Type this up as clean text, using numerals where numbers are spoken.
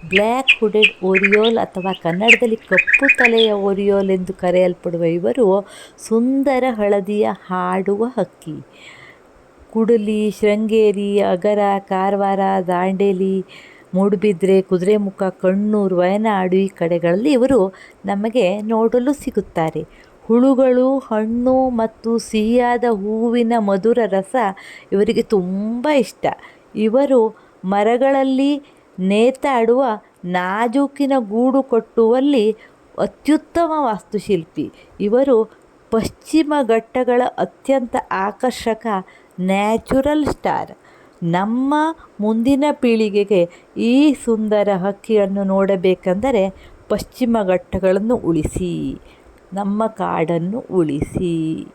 Black ಹುಡೆಡ್ ಓರಿಯೋಲ್ ಅಥವಾ ಕನ್ನಡದಲ್ಲಿ ಕಪ್ಪು ತಲೆಯ ಓರಿಯೋಲ್ ಎಂದು ಕರೆಯಲ್ಪಡುವ ಇವರು ಸುಂದರ ಹಳದಿಯ ಹಾಡುವ ಹಕ್ಕಿ. ಕುಡಲಿ, ಶೃಂಗೇರಿ, ಅಗರ, ಕಾರವಾರ, ದಾಂಡೇಲಿ, ಮೂಡುಬಿದ್ರೆ, ಕುದುರೆಮುಖ, ಕಣ್ಣೂರು, ವಯನಾಡು ಈ ಕಡೆಗಳಲ್ಲಿ ಇವರು ನಮಗೆ ನೋಡಲು ಸಿಗುತ್ತಾರೆ. ಹುಳುಗಳು, ಹಣ್ಣು ಮತ್ತು ಸಿಹಿಯಾದ ಹೂವಿನ ಮಧುರ ರಸ ಇವರಿಗೆ ತುಂಬ ಇಷ್ಟ. ಇವರು ಮರಗಳಲ್ಲಿ ನೇತಾಡುವ ನಾಜೂಕಿನ ಗೂಡು ಕಟ್ಟುವಲ್ಲಿ ಅತ್ಯುತ್ತಮ ವಾಸ್ತುಶಿಲ್ಪಿ. ಇವರು ಪಶ್ಚಿಮ ಘಟ್ಟಗಳ ಅತ್ಯಂತ ಆಕರ್ಷಕ ನ್ಯಾಚುರಲ್ ಸ್ಟಾರ್. ನಮ್ಮ ಮುಂದಿನ ಪೀಳಿಗೆಗೆ ಈ ಸುಂದರ ಹಕ್ಕಿಯನ್ನು ನೋಡಬೇಕೆಂದರೆ ಪಶ್ಚಿಮ ಘಟ್ಟಗಳನ್ನು ಉಳಿಸಿ, ನಮ್ಮ ಕಾಡನ್ನು ಉಳಿಸಿ.